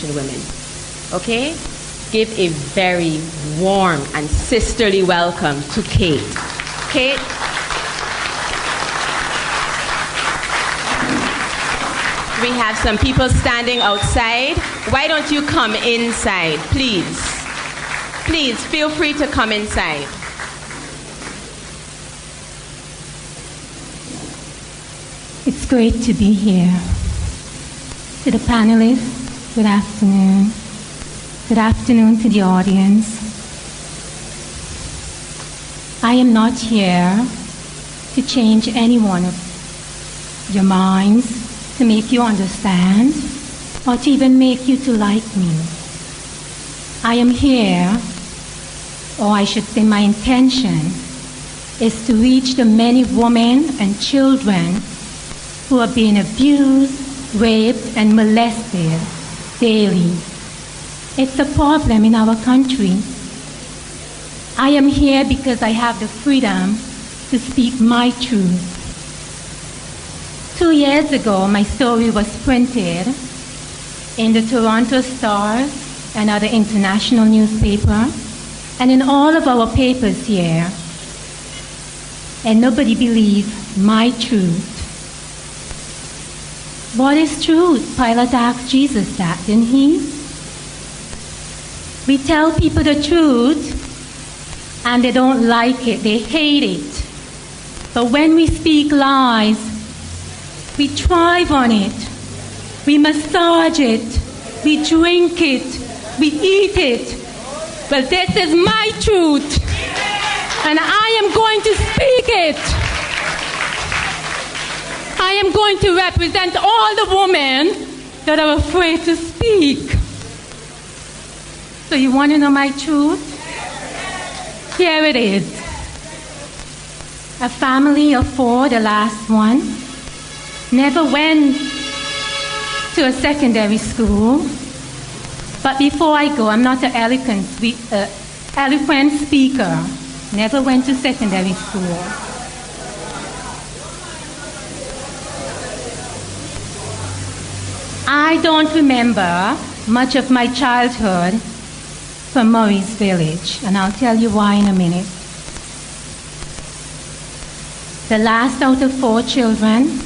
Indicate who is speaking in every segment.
Speaker 1: Plantation women. Okay? Give a very warm and sisterly welcome to Kate. Kate? We have some people standing outside. Why don't you come inside, please? Please, feel free to come inside.
Speaker 2: It's great to be here. To the panelists, good afternoon. Good afternoon to the audience. I am not here to change any one of your minds, to make you understand, or to even make you to like me. I am here, or I should say my intention, is to reach the many women and children who are being abused, raped, and molested daily. It's a problem in our country. I am here because I have the freedom to speak my truth. 2 years ago, my story was printed in the Toronto Star and other international newspaper, and in all of our papers here. And nobody believed my truth. What is truth? Pilate asked Jesus that, didn't he? We tell people the truth, and they don't like it, they hate it. But when we speak lies, we thrive on it. We massage it, we drink it, we eat it. But this is my truth, and I am going to speak it. I am going to represent all the women that are afraid to speak. So you want to know my truth? Here it is. A family of 4, the last one, never went to a secondary school. But before I go, I'm not an eloquent speaker. Never went to secondary school. I don't remember much of my childhood from Murray's Village, and I'll tell you why in a minute. The last out of 4 children,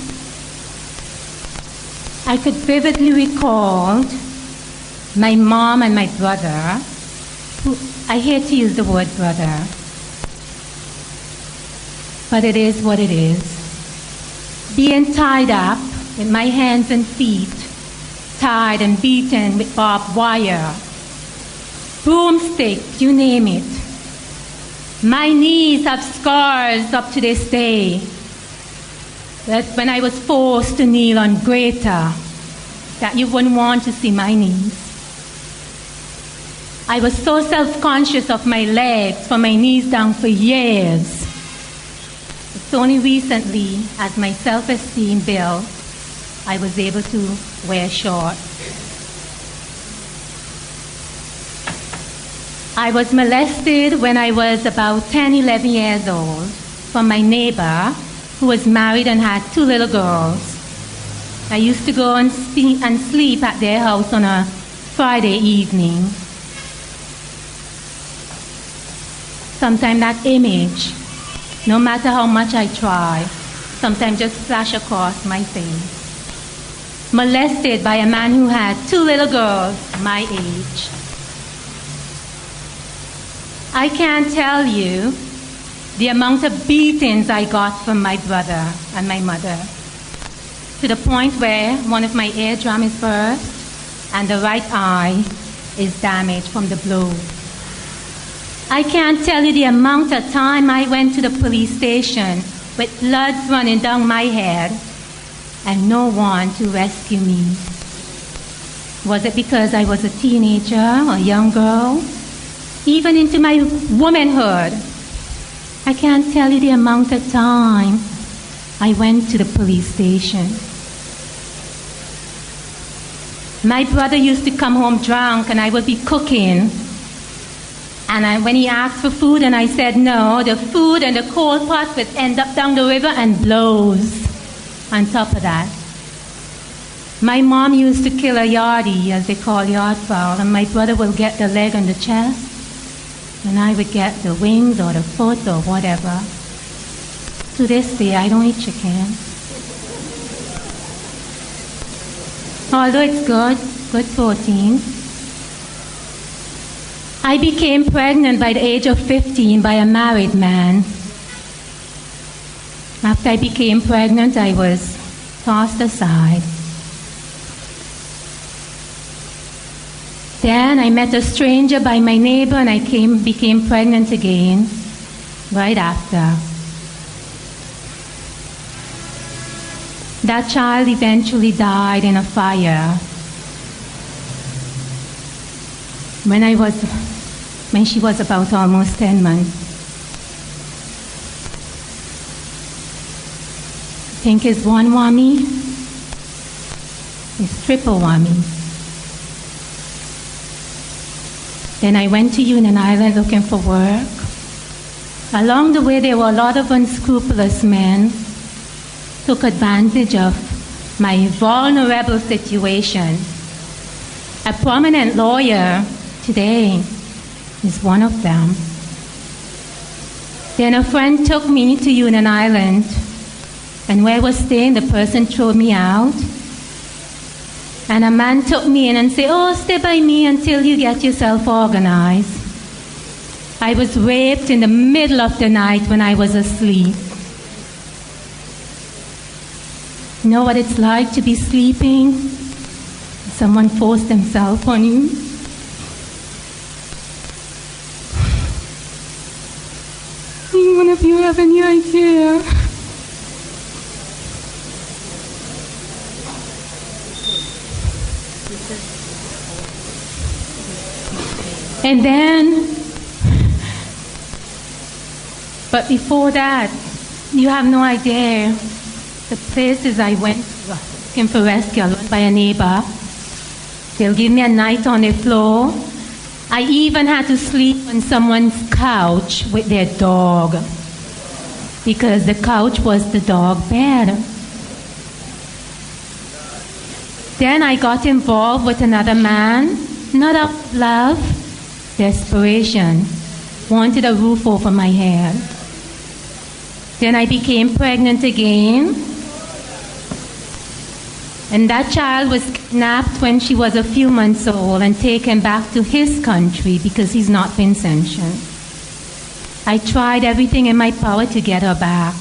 Speaker 2: I could vividly recall my mom and my brother, who, I hate to use the word brother, but it is what it is, being tied up with my hands and feet, tied and beaten with barbed wire, broomsticks, you name it. My knees have scars up to this day. That when I was forced to kneel on grater, that you wouldn't want to see my knees. I was so self-conscious of my legs from my knees down for years. It's only recently, as my self-esteem built, I was able to wear shorts. I was molested when I was about 10, 11 years old from my neighbor who was married and had 2 little girls. I used to go and sleep at their house on a Friday evening. Sometimes that image, no matter how much I try, sometimes just flash across my face. Molested by a man who had 2 little girls my age. I can't tell you the amount of beatings I got from my brother and my mother, to the point where one of my eardrum is burst and the right eye is damaged from the blow. I can't tell you the amount of time I went to the police station with blood running down my head and no one to rescue me. Was it because I was a teenager or a young girl? Even into my womanhood, I can't tell you the amount of time I went to the police station. My brother used to come home drunk and I would be cooking. And when he asked for food and I said no, the food and the coal pot would end up down the river and blows on top of that. My mom used to kill a yardie, as they call yard fowl, and my brother will get the leg and the chest, and I would get the wings or the foot or whatever. To this day, I don't eat chicken. Although it's good protein. I became pregnant by the age of 15 by a married man. After I became pregnant, I was tossed aside. Then I met a stranger by my neighbor and I became pregnant again right after. That child eventually died in a fire when she was about almost 10 months. I think it's one whammy. It's triple whammy. Then I went to Union Island looking for work. Along the way, there were a lot of unscrupulous men who took advantage of my vulnerable situation. A prominent lawyer today is one of them. Then a friend took me to Union Island, and where I was staying, the person threw me out. And a man took me in and said, "Oh, stay by me until you get yourself organized." I was raped in the middle of the night when I was asleep. You know what it's like to be sleeping? Someone forced themselves on you. None of you have any idea. And then, but before that, you have no idea the places I went looking for rescue. I went by a neighbor. They'll give me a night on the floor. I even had to sleep on someone's couch with their dog because the couch was the dog bed. Then I got involved with another man, not out of love, desperation, wanted a roof over my head. Then I became pregnant again, and that child was kidnapped when she was a few months old and taken back to his country because he's not Vincentian. I tried everything in my power to get her back.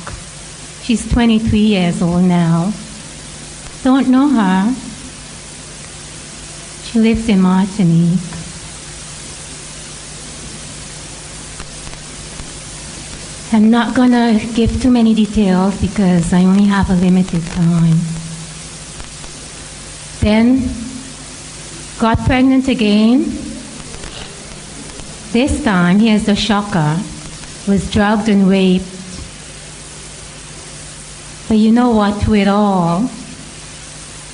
Speaker 2: She's 23 years old now. Don't know her. She lives in Martinique. I'm not going to give too many details because I only have a limited time. Then, got pregnant again. This time, here's the shocker, was drugged and raped. But you know what, through it all,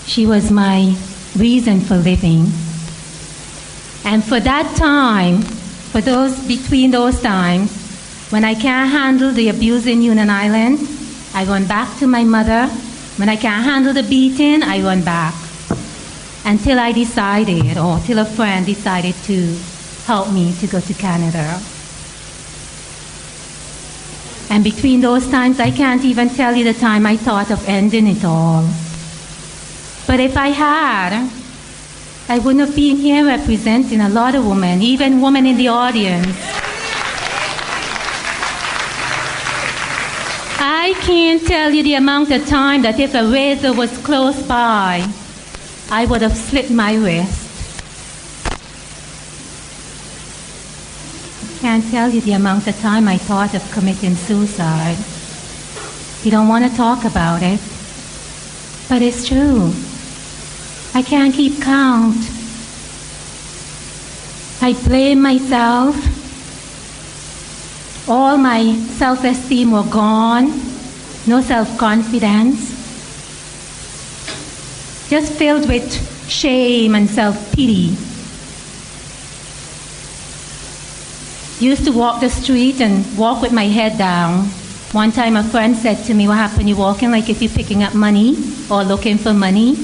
Speaker 2: she was my reason for living. And for that time, between those times, when I can't handle the abuse in Union Island, I run back to my mother. When I can't handle the beating, I run back. Until I decided, or till a friend decided to help me to go to Canada. And between those times, I can't even tell you the time I thought of ending it all. But if I had, I wouldn't have been here representing a lot of women, even women in the audience. I can't tell you the amount of time that if a razor was close by, I would have slit my wrist. I can't tell you the amount of time I thought of committing suicide. You don't want to talk about it, but it's true. I can't keep count. I blame myself. All my self-esteem were gone. No self-confidence. Just filled with shame and self-pity. Used to walk the street and walk with my head down. One time a friend said to me, "What happened? You walking like if you're picking up money or looking for money?"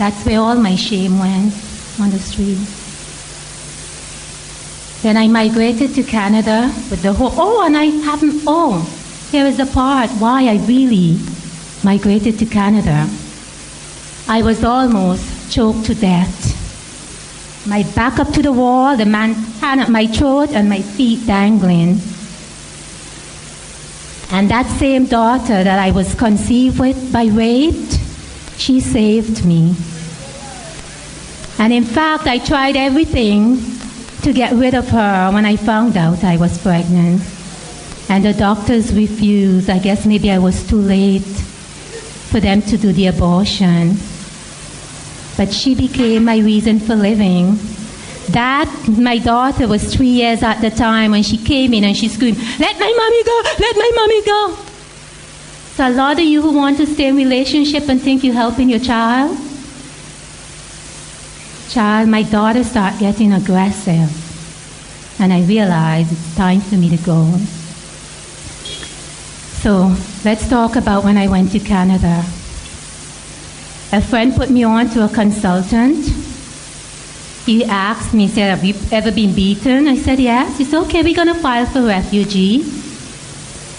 Speaker 2: That's where all my shame went, on the street. Then I migrated to Canada with the whole, here is the part why I really migrated to Canada. I was almost choked to death. My back up to the wall, the man hand at my throat, and my feet dangling. And that same daughter that I was conceived with by rape, she saved me. And in fact, I tried everything to get rid of her when I found out I was pregnant. And the doctors refused. I guess maybe I was too late for them to do the abortion. But she became my reason for living. My daughter was 3 years at the time when she came in and she screamed, "Let my mommy go! Let my mommy go!" So a lot of you who want to stay in relationship and think you're helping your child, my daughter started getting aggressive. And I realized it's time for me to go. So let's talk about when I went to Canada. A friend put me on to a consultant. He asked me, said, "Have you ever been beaten?" I said, "Yes." He said, "Okay, we're going to file for refugee."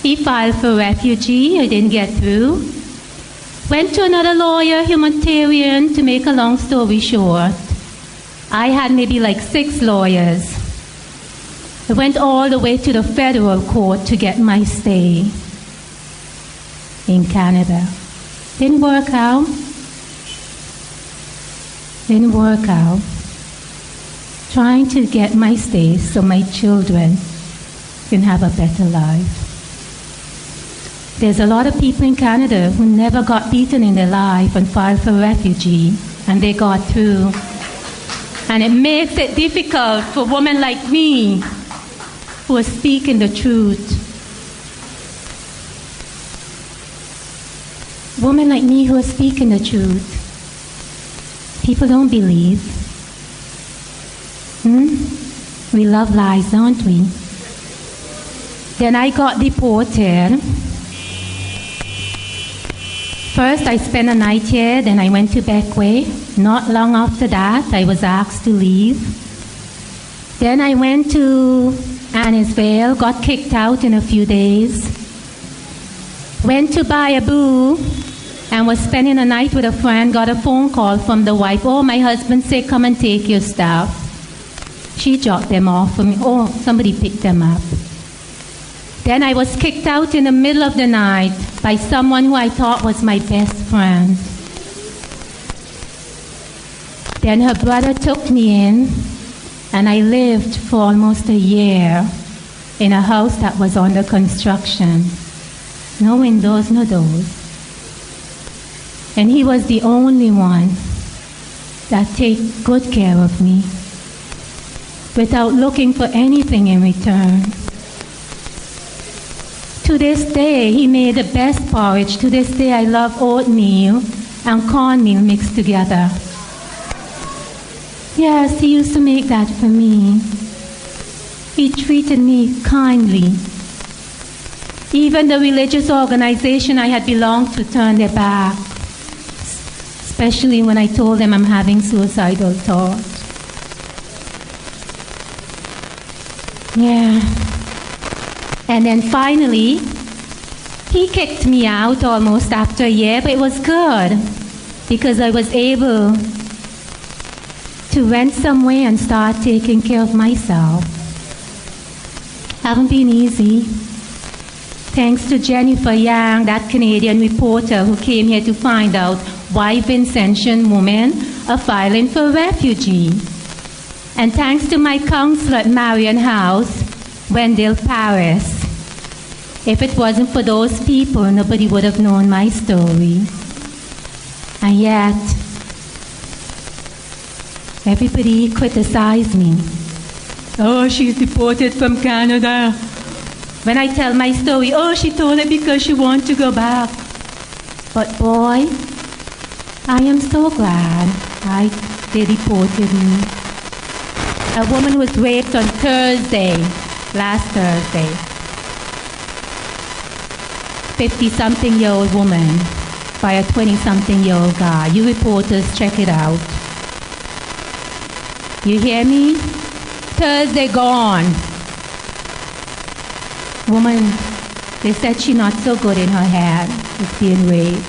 Speaker 2: He filed for refugee. I didn't get through. Went to another lawyer, humanitarian. To make a long story short, I had maybe like 6 lawyers. I went all the way to the federal court to get my stay in Canada. Didn't work out. Didn't work out. Trying to get my stay so my children can have a better life. There's a lot of people in Canada who never got beaten in their life and filed for refugee, and they got through. And it makes it difficult for women like me who are speaking the truth. Women like me who are speaking the truth. People don't believe. We love lies, don't we? Then I got deported. First, I spent a night here, then I went to Beckway. Not long after that, I was asked to leave. Then I went to Annisvale, got kicked out in a few days. Went to Bayaboo and was spending a night with a friend, got a phone call from the wife. "Oh, my husband said, come and take your stuff." She dropped them off for me. Oh, somebody picked them up. Then I was kicked out in the middle of the night by someone who I thought was my best friend. Then her brother took me in, and I lived for almost a year in a house that was under construction. No windows, no doors. And he was the only one that took good care of me without looking for anything in return. To this day, he made the best porridge. To this day, I love oatmeal and cornmeal mixed together. Yes, he used to make that for me. He treated me kindly. Even the religious organization I had belonged to turned their back, especially when I told them I'm having suicidal thoughts. Yeah. And then finally, he kicked me out almost after a year, but it was good because I was able to rent somewhere and start taking care of myself. Haven't been easy. Thanks to Jennifer Yang, that Canadian reporter who came here to find out why Vincentian women are filing for refugee. And thanks to my counselor at Marion House, Wendell Paris. If it wasn't for those people, nobody would have known my story. And yet, everybody criticized me. "Oh, she's deported from Canada." When I tell my story, "Oh, she told it because she wanted to go back." But boy, I am so glad they deported me. A woman was raped on Thursday, last Thursday. 50-something-year-old woman by a 20-something-year-old guy. You reporters, check it out. You hear me? Thursday gone. Woman, they said she's not so good in her head. It's being raped.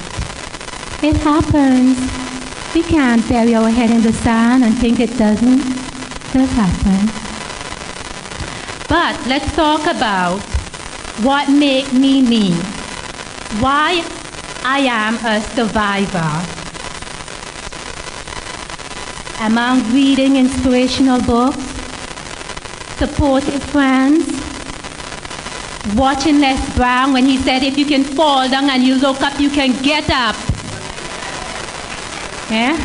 Speaker 2: It happens. We can't bury our head in the sand and think it doesn't. It does happen. But let's talk about what makes me me. Why I am a survivor. Among reading inspirational books, supportive friends, watching Les Brown when he said if you can fall down and you look up, you can get up. Yeah?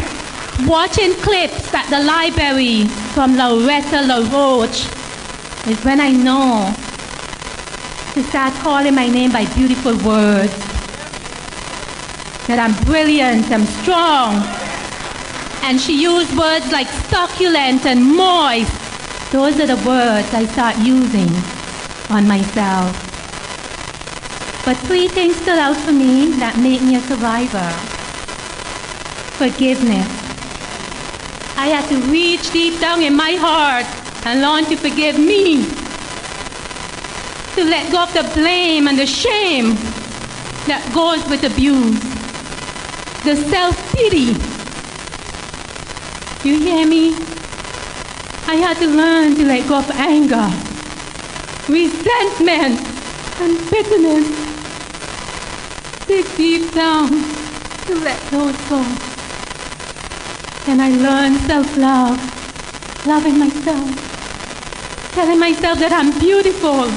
Speaker 2: Watching clips at the library from Loretta LaRoche is when I know to start calling my name by beautiful words. That I'm brilliant, I'm strong. And she used words like succulent and moist. Those are the words I start using on myself. But 3 things stood out for me that made me a survivor. Forgiveness. I had to reach deep down in my heart and learn to forgive me. To let go of the blame and the shame that goes with abuse. The self-pity. You hear me? I had to learn to let go of anger, resentment, and bitterness. Dig deep down to let those go. And I learned self-love, loving myself, telling myself that I'm beautiful.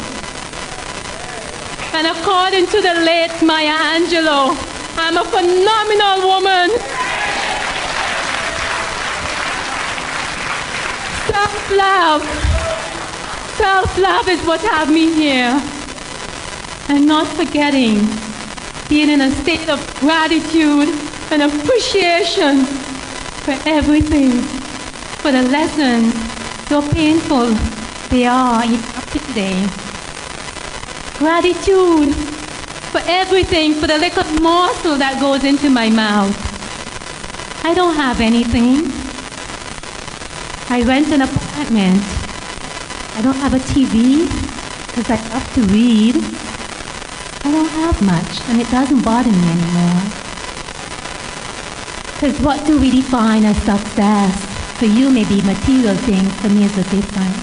Speaker 2: And according to the late Maya Angelou, I'm a phenomenal woman. Self-love. Self-love is what have me here. And not forgetting, being in a state of gratitude and appreciation for everything, for the lessons, so painful they are even up to today. Gratitude for everything, for the little morsel that goes into my mouth. I don't have anything. I rent an apartment. I don't have a TV because I love to read. I don't have much, and it doesn't bother me anymore. Because what do we define as success? For you may be material things, for me it's a different.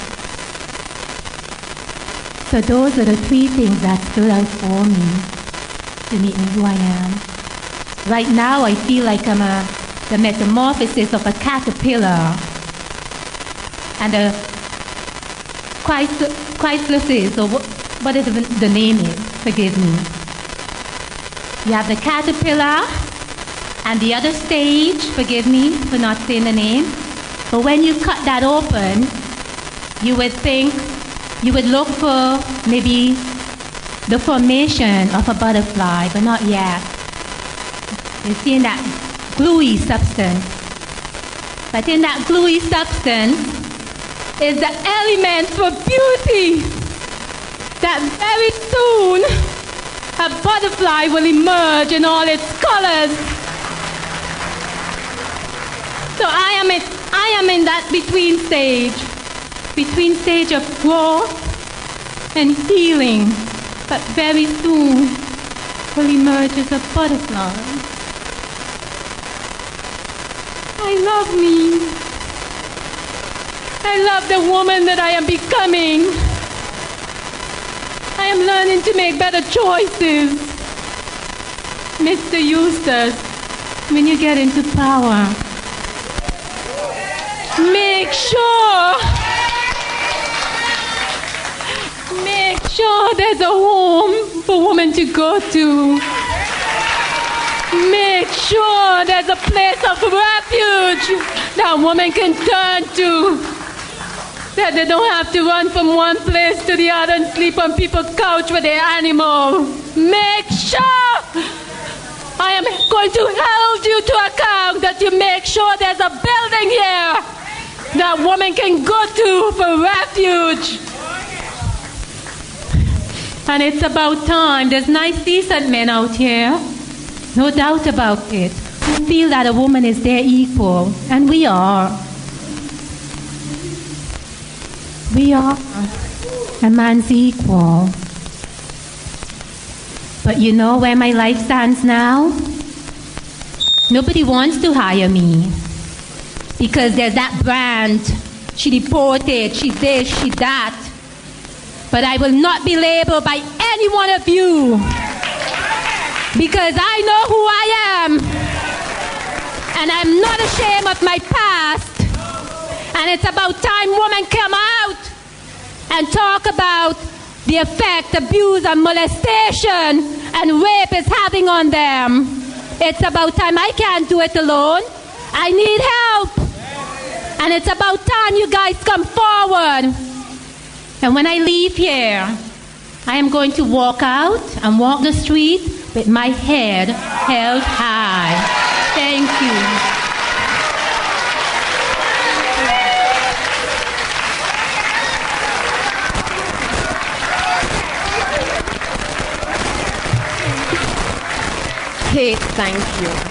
Speaker 2: So those are the 3 things that stood out for me to make me who I am. Right now I feel like I'm the metamorphosis of a caterpillar and a chrysalis, or what is the name is, forgive me. You have the caterpillar and the other stage, forgive me for not saying the name, but when you cut that open, you would look for maybe the formation of a butterfly, but not yet. You're seeing that gluey substance. But in that gluey substance is the element for beauty. That very soon a butterfly will emerge in all its colors. So I am in that between stage of growth and healing, but very soon will emerge as a butterfly. I love me. I love the woman that I am becoming. I am learning to make better choices. Mr. Eustace, when you get into power, make sure there's a home for women to go to. Make sure there's a place of refuge that women can turn to. That they don't have to run from one place to the other and sleep on people's couch with their animal. Make sure. I am going to hold you to account that you make sure there's a building here that women can go to for refuge. And it's about time. There's nice, decent men out here. no doubt about it, who feel that a woman is their equal, and we are. We are a man's equal. But you know where my life stands now? Nobody wants to hire me because there's that brand. She deported, she this, she that. But I will not be labeled by any one of you because I know who I am. And I'm not ashamed of my past. And it's about time women come out and talk about the effect abuse and molestation and rape is having on them. It's about time. I can't do it alone. I need help. And it's about time you guys come forward. And when I leave here, I am going to walk out and walk the street with my head held high. Thank you.
Speaker 1: Kate, thank you.